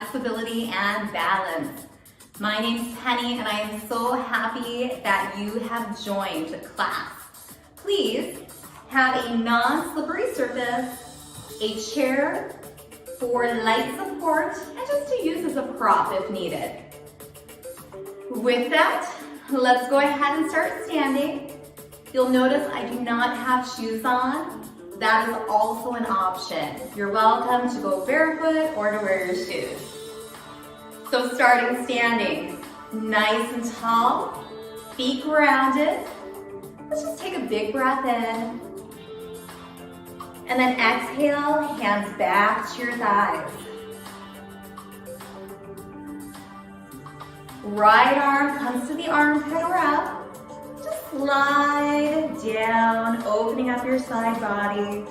Flexibility and balance. My name's Penny and I am so happy that you have joined the class. Please have a non-slippery surface, a chair for light support, and just to use as a prop if needed. With that, let's go ahead and start standing. You'll notice I do not have shoes on. That is also an option. You're welcome to go barefoot or to wear your shoes. So starting standing, nice and tall, feet grounded. Let's just take a big breath in. And then exhale, hands back to your thighs. Right arm comes to the armpit or up. Just slide down, opening up your side body.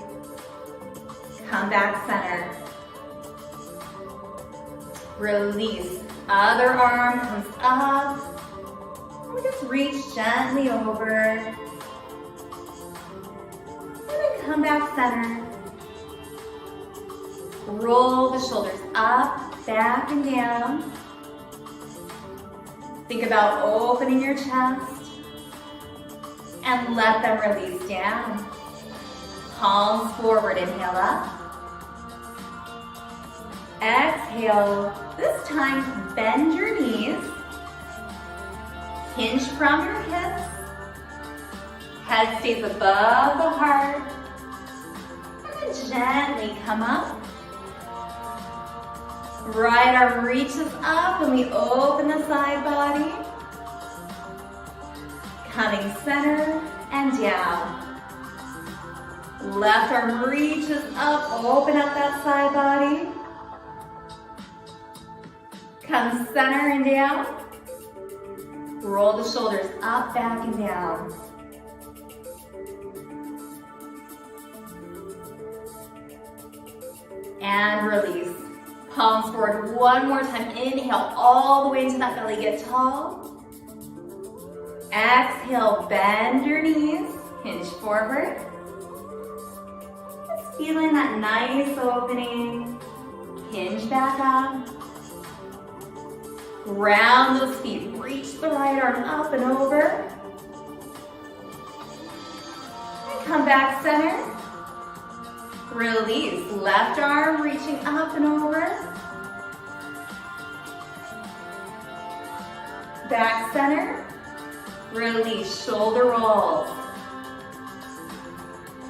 Come back center. Release. Other arm comes up. And just reach gently over. And then come back center. Roll the shoulders up, back, and down. Think about opening your chest. And let them release down. Palms forward, inhale up. Exhale, this time bend your knees. Hinge from your hips. Head stays above the heart. And then gently come up. Right arm reaches up and we open the side body. Coming center and down. Left arm reaches up, open up that side body. Come center and down. Roll the shoulders up, back, and down. And release. Palms forward one more time. Inhale all the way into that belly, get tall. Exhale, bend your knees, hinge forward. Just feeling that nice opening. Hinge back up. Round those feet, reach the right arm up and over. And come back center. Release, left arm reaching up and over. Back center. Release, shoulder rolls.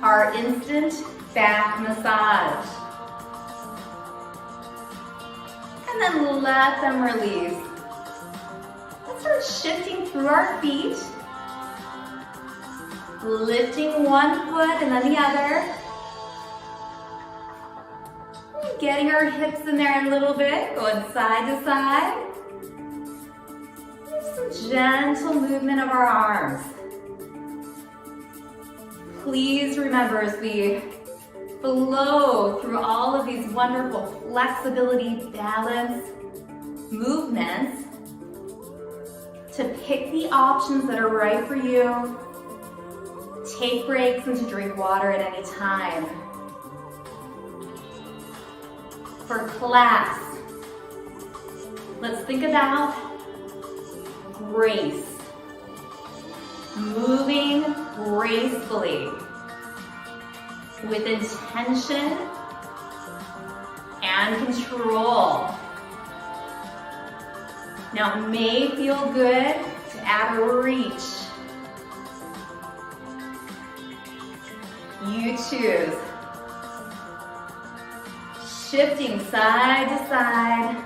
Our instant back massage. And then let them release. Let's start shifting through our feet. Lifting one foot and then the other. Getting our hips in there a little bit, going side to side. Some gentle movement of our arms. Please remember as we flow through all of these wonderful flexibility, balance movements to pick the options that are right for you. Take breaks and to drink water at any time. For class, let's think about grace. Moving gracefully with intention and control. Now it may feel good to add a reach. You choose. Shifting side to side.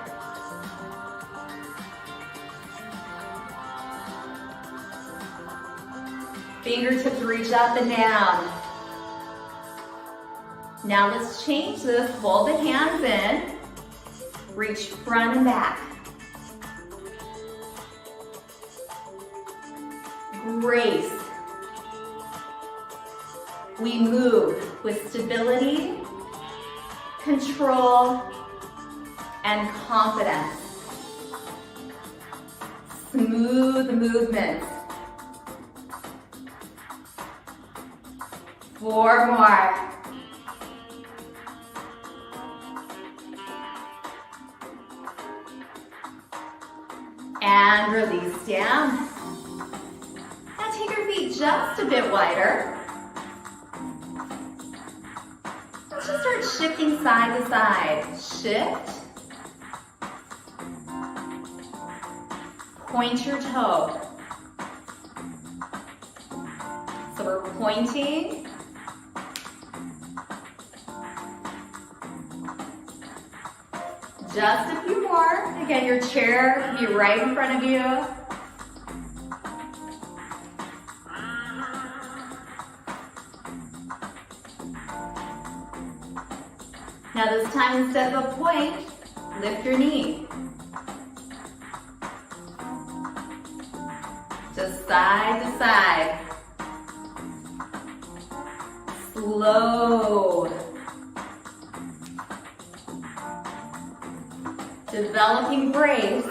Fingertips reach up and down. Now let's change this. Hold the hands in. Reach front and back. Grace. We move with stability, control, and confidence. Smooth movements. 4 more. And release down. Now take your feet just a bit wider. Let's just start shifting side to side. Shift. Point your toe. So we're pointing. Just a few more. Again, your chair can be right in front of you. Now this time, instead of a point, lift your knee. Just side to side. Slow. Developing grace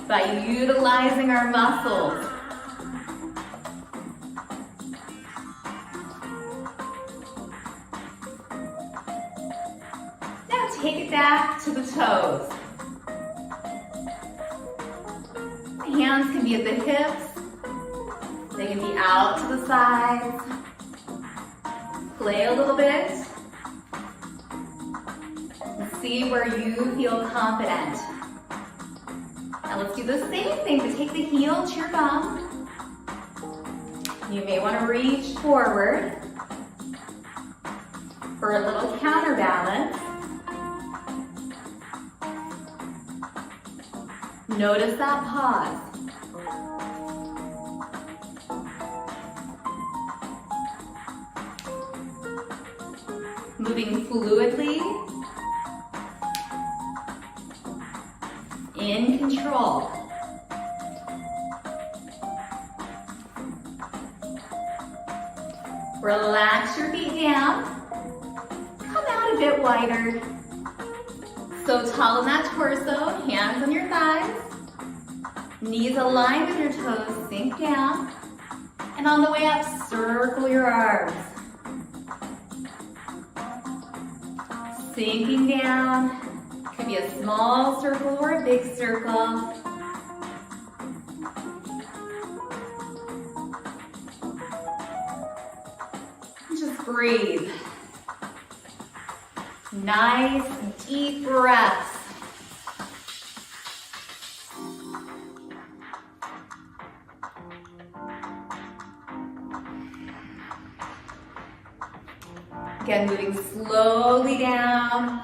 by utilizing our muscles. Now take it back to the toes. The hands can be at the hips. They can be out to the sides. Play a little bit. See where you feel confident. Now let's do the same thing, but take the heel to your bum. You may want to reach forward for a little counterbalance. Notice that pause. Moving fluidly. In control. Relax your feet down. Come out a bit wider. So tall in that torso, hands on your thighs. Knees aligned with your toes, sink down. And on the way up, circle your arms. Sinking down. Could be a small circle or a big circle. Just breathe. Nice, deep breaths. Again, moving slowly down.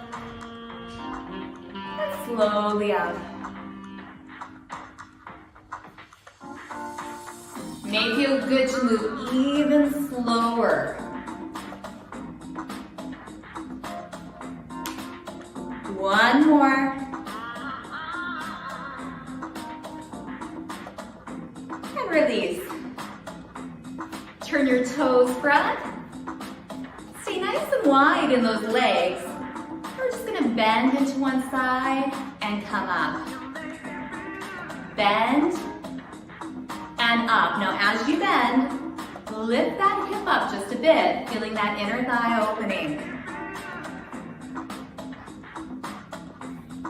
Slowly up. May feel good to move even slower. One more. And release. Turn your toes front. Stay nice and wide in those legs. We're just going to bend into one side and come up. Bend and up. Now as you bend, lift that hip up just a bit, feeling that inner thigh opening.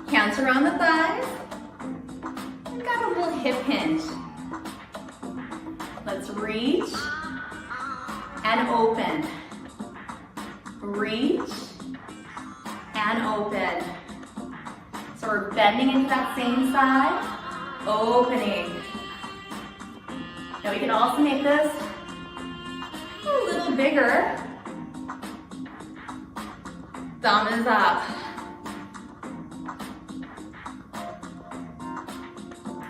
Hands around the thighs. We've got a little hip hinge. Let's reach and open. Reach and open. So we're bending into that same side, opening. Now we can also make this a little bigger. Thumb is up.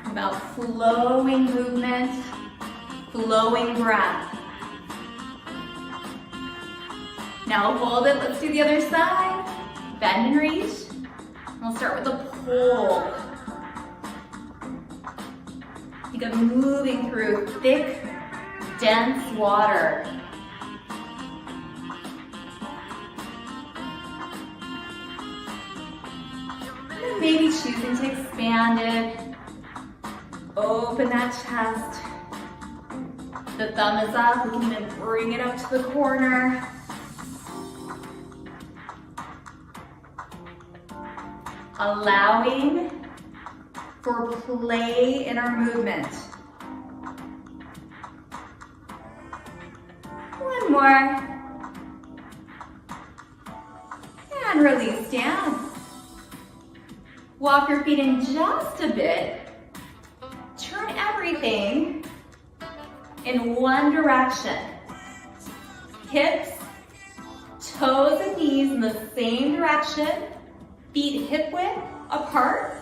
About flowing movement, flowing breath. Now hold it, let's do the other side. Bend and reach. We'll start with a pull. Think of moving through thick, dense water. And maybe choosing to expand it. Open that chest. The thumb is up. We can even bring it up to the corner. Allowing for play in our movement. One more. And release down. Walk your feet in just a bit. Turn everything in one direction. Hips, toes and knees in the same direction. Feet hip width apart.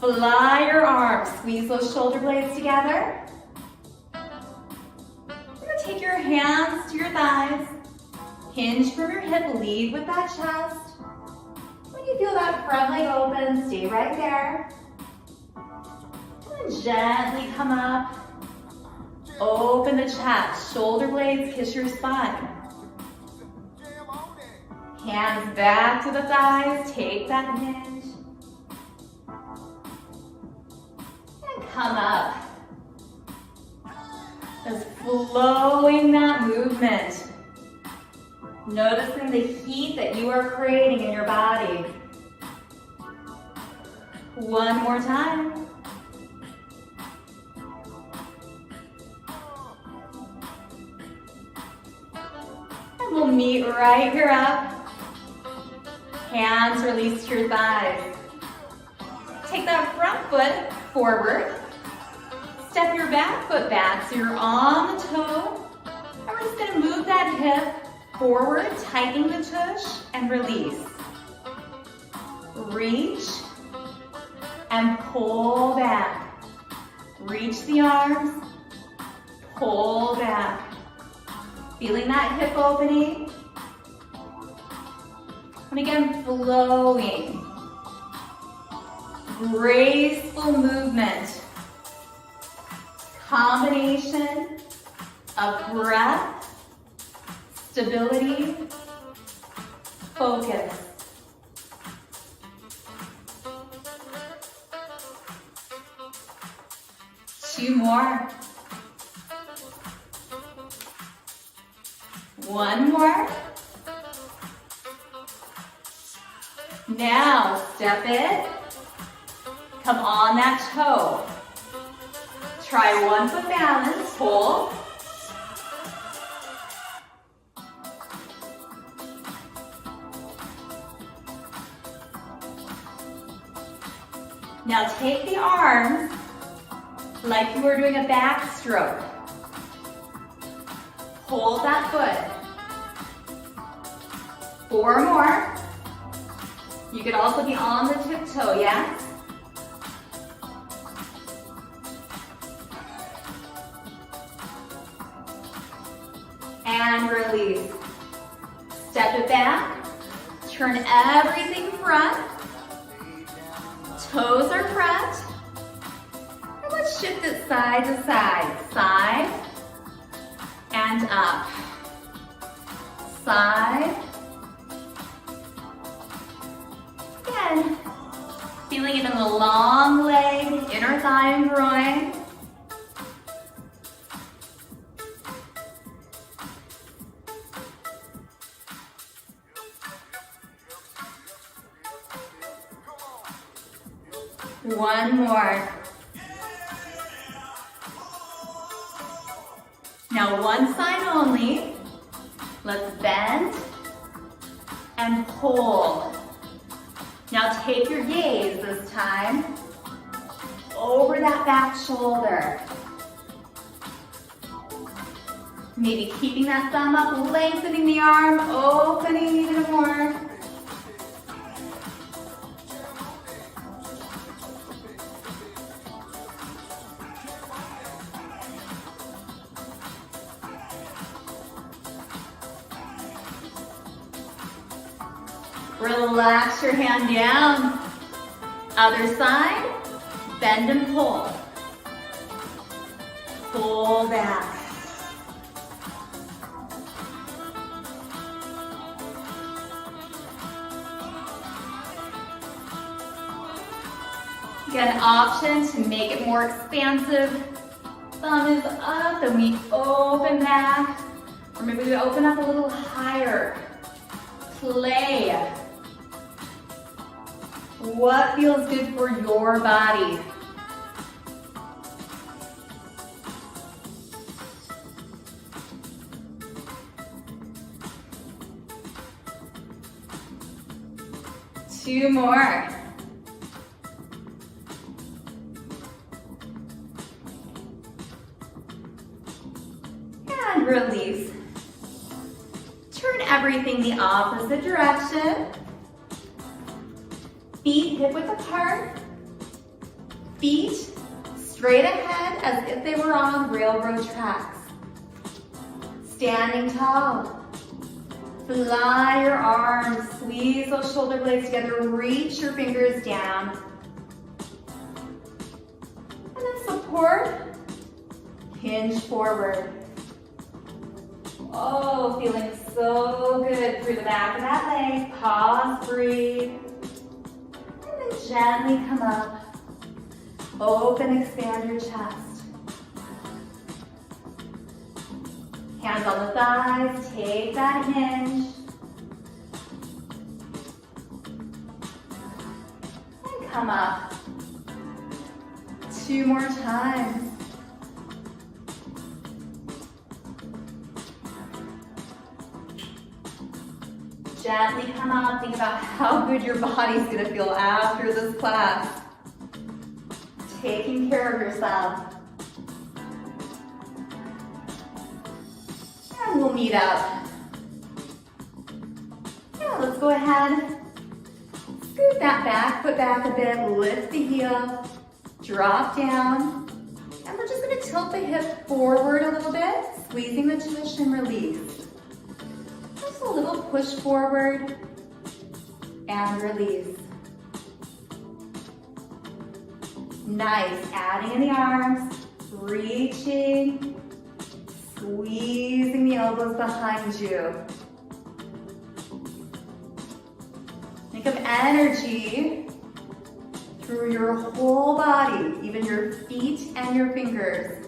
Fly your arms. Squeeze those shoulder blades together. You're going to take your hands to your thighs. Hinge from your hip. Lead with that chest. When you feel that front leg open, stay right there. And gently come up. Open the chest. Shoulder blades kiss your spine. Hands back to the thighs. Take that hinge. And come up. Just flowing that movement. Noticing the heat that you are creating in your body. One more time. And we'll meet right here up. Hands release to your thighs. Take that front foot forward. Step your back foot back so you're on the toe. And we're just going to move that hip forward, tightening the tush, and release. Reach and pull back. Reach the arms, pull back. Feeling that hip opening. And again, flowing. Graceful movement. Combination of breath, stability, focus. Two more. One more. Now step it. Come on that toe. Try 1 foot balance, hold. Now take the arms like you were doing a backstroke. Hold that foot. 4 more. You could also be on the tiptoe, yes? And release. Step it back. Turn everything front. Toes are front. And let's shift it side to side. Side and up. Side. Again, feeling it in the long leg, inner thigh and groin. One more. Now one side only. Let's bend and pull. Now take your gaze this time over that back shoulder. Maybe keeping that thumb up, lengthening the arm, opening even more. Relax your hand down. Other side, bend and pull. Pull back. You get an option to make it more expansive. Thumb is up, then we open back. Or maybe we open up a little higher. Play. What feels good for your body? Two more. And release. Turn everything the opposite direction. Feet hip width apart. Feet straight ahead as if they were on railroad tracks. Standing tall. Fly your arms, squeeze those shoulder blades together, reach your fingers down. And then support, hinge forward. Oh, feeling so good through the back of that leg. Pause, breathe. And then gently come up. Open, expand your chest. Hands on the thighs, take that hinge. And come up. Two more times. Gently come up. Think about how good your body's going to feel after this class. Taking care of yourself. And we'll meet up. Yeah, let's go ahead. Scoot that back foot back a bit. Lift the heel. Drop down. And we're just going to tilt the hip forward a little bit. Squeezing the tush and release. Just a little push forward. And release. Nice. Adding in the arms. Reaching. Squeezing the elbows behind you. Think of energy through your whole body, even your feet and your fingers.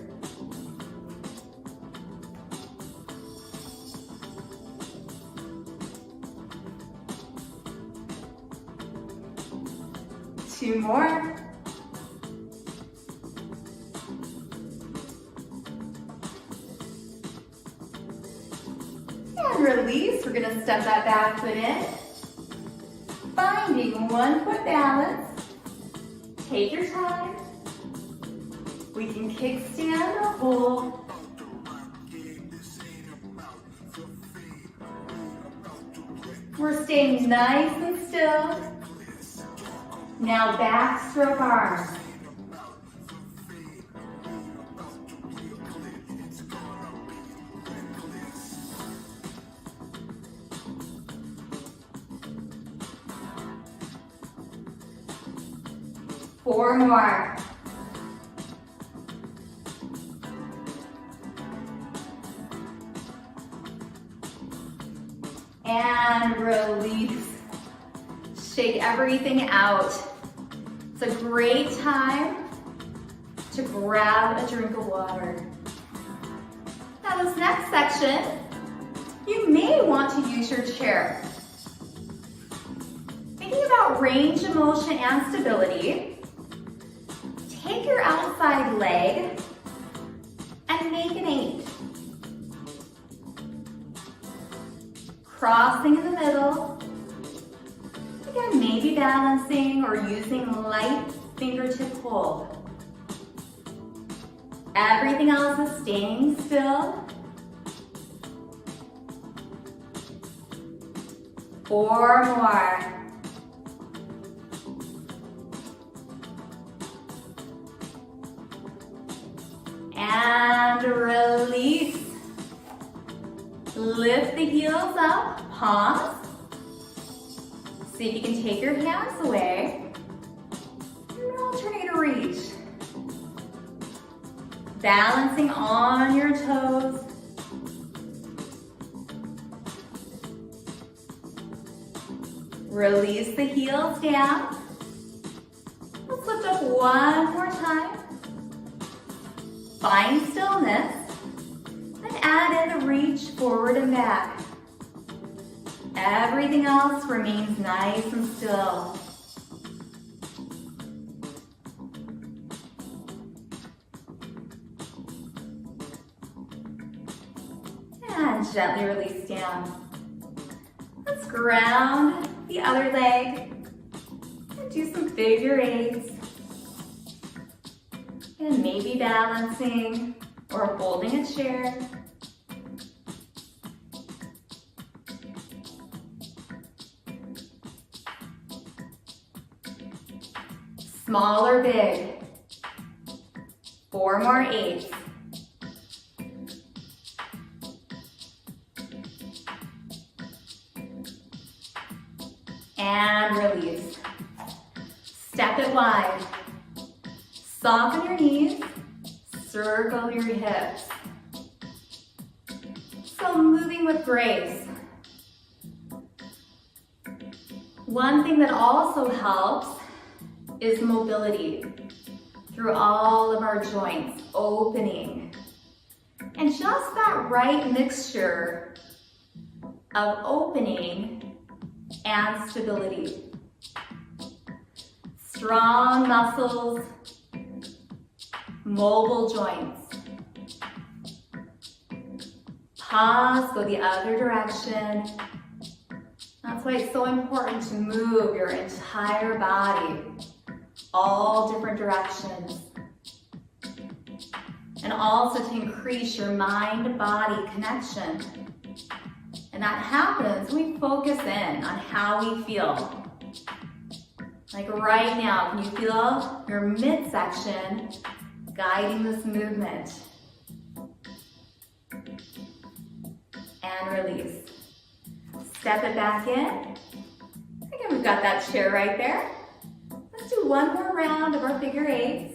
Two more. And release. We're going to step that back foot in. Finding 1 foot balance. Take your time. We can kickstand or hold. We're staying nice and still. Now backstroke arms. Four more. And release. Shake everything out. It's a great time to grab a drink of water. Now this next section, you may want to use your chair. Thinking about range of motion and stability, take your outside leg and make an 8. Crossing in the middle. Again, maybe balancing or using light fingertip hold. Everything else is staying still. 4 more. And release. Lift the heels up, pause. See if you can take your hands away. And alternate reach. Balancing on your toes. Release the heels down. Let's lift up one more time. Find stillness. And add in a reach forward and back. Everything else remains nice and still. gently release down. Let's ground the other leg and do some figure eights. And maybe balancing or holding a chair. Small or big. 4 more eights. And release. Step it wide. Soften your knees. Circle your hips. So moving with grace. One thing that also helps is mobility through all of our joints, opening. And just that right mixture of opening and stability. Strong muscles, mobile joints. Pause, go the other direction. That's why it's so important to move your entire body, all different directions. And also to increase your mind-body connection. And that happens when we focus in on how we feel. Like right now, can you feel your midsection guiding this movement? And release. Step it back in. Again, we've got that chair right there. Let's do one more round of our figure eights.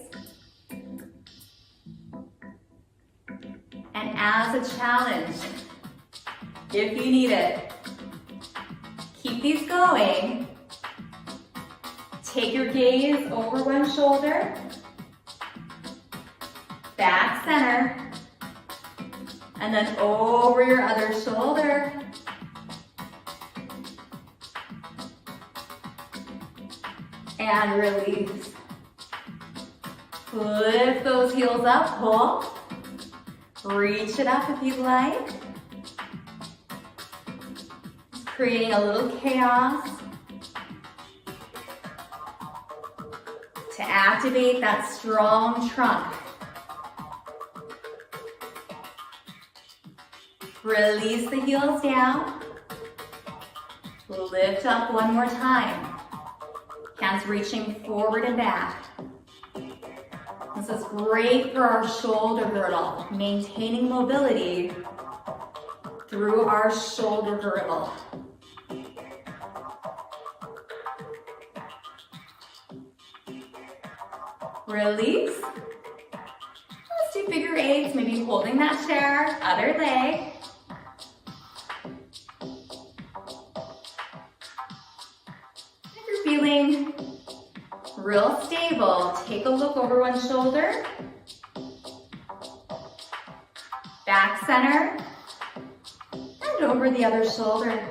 And as a challenge, if you need it, keep these going. Take your gaze over one shoulder, back center, and then over your other shoulder. And release. Lift those heels up, pull. Reach it up if you'd like. Creating a little chaos to activate that strong trunk. Release the heels down. Lift up one more time. Hands reaching forward and back. This is great for our shoulder girdle, maintaining mobility through our shoulder girdle. Release. Let's do figure eights, maybe holding that chair, other leg. If you're feeling real stable, take a look over one shoulder. Back center. And over the other shoulder.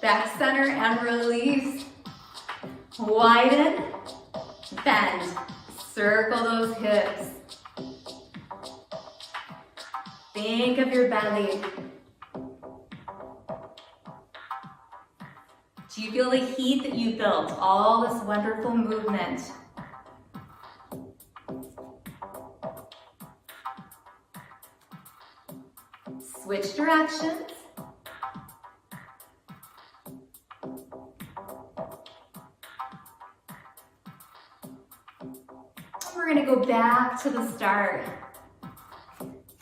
Back center and release. Widen, bend, circle those hips. Think of your belly. Do you feel the heat that you built, all this wonderful movement? Switch directions. We're going to go back to the start.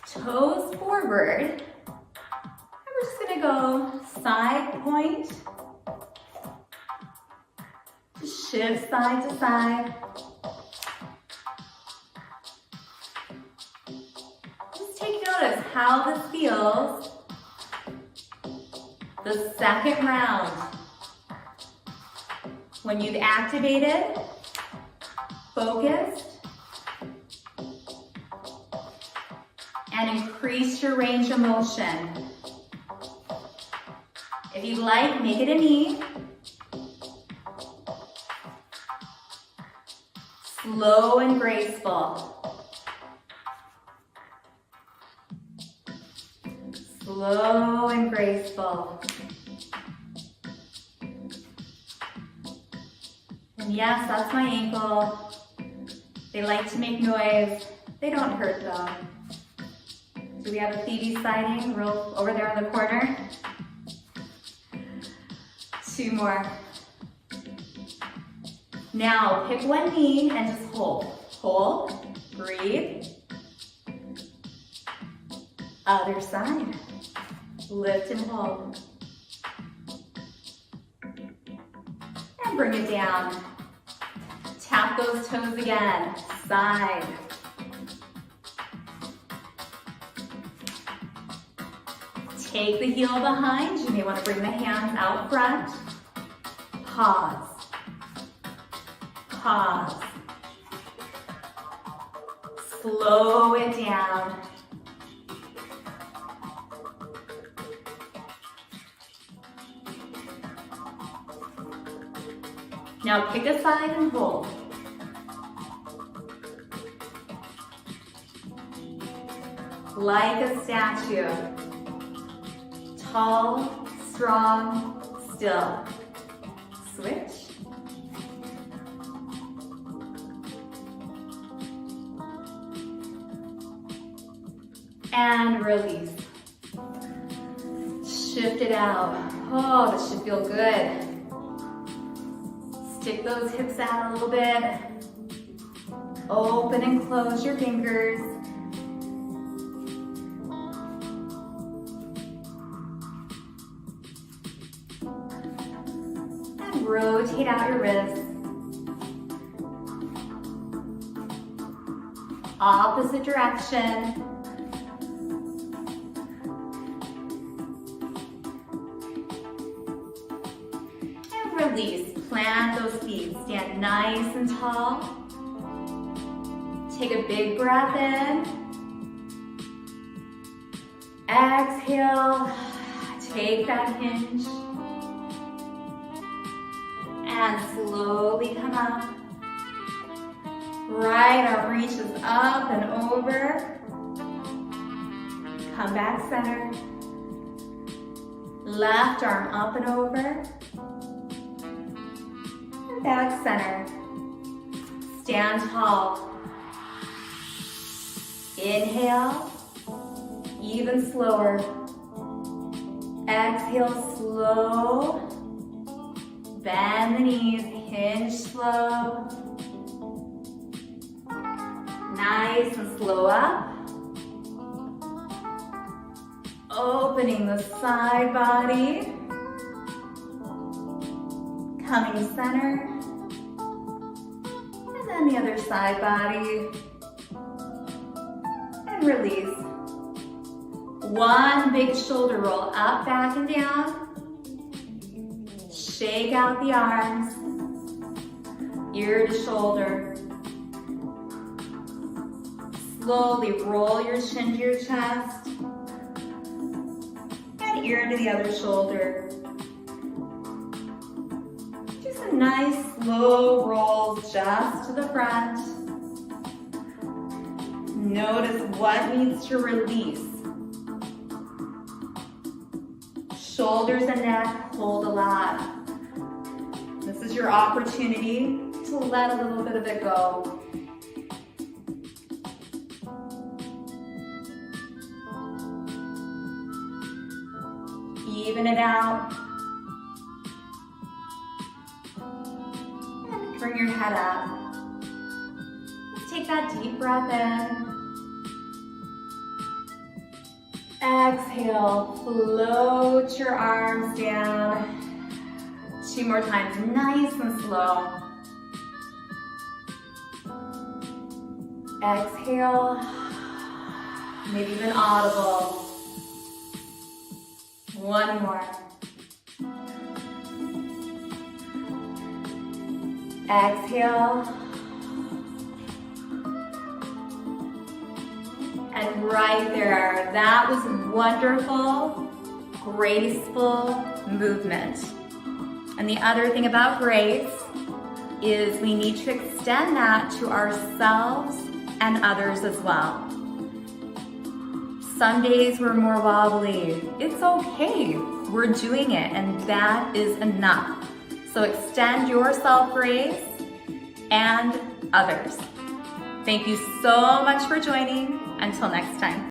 Toes forward. And we're just going to go side point. Just shift side to side. Just take notice how this feels. The second round. When you've activated, focused, and increase your range of motion. If you'd like, make it a knee. Slow and graceful. Slow and graceful. And yes, that's my ankle. They like to make noise. They don't hurt though. Do we have a Phoebe sighting real over there in the corner? 2 more. Now pick one knee and just hold. Hold, breathe. Other side. Lift and hold. And bring it down. Tap those toes again. Side. Take the heel behind. You may want to bring the hands out front. Pause. Pause. Slow it down. Now pick a side and hold. Like a statue. Tall, strong, still. Switch. And release. Shift it out. Oh, this should feel good. Stick those hips out a little bit. Open and close your fingers. And rotate out your wrists. Opposite direction. And release. Plant those feet. Stand nice and tall. Take a big breath in. Exhale. Take that hinge. And slowly come up. Right arm reaches up and over. Come back center. Left arm up and over. And back center. Stand tall. Inhale. Even slower. Exhale slow. Bend the knees. Hinge slow. Nice and slow up. Opening the side body. Coming center. And then the other side body. And release. One big shoulder roll up, back, and down. Shake out the arms. Ear to shoulder. Slowly roll your chin to your chest. And ear to the other shoulder. Do some nice slow rolls just to the front. Notice what needs to release. Shoulders and neck hold a lot. This is your opportunity to let a little bit of it go. Even it out. And bring your head up. Let's take that deep breath in. Exhale, float your arms down. 2 more times, nice and slow. Exhale, maybe even audible. 1 more. Exhale. And right there, that was wonderful, graceful movement. And the other thing about grace is we need to extend that to ourselves and others as well. Some days we're more wobbly. It's okay. We're doing it, and that is enough. So extend yourself grace and others. Thank you so much for joining. Until next time.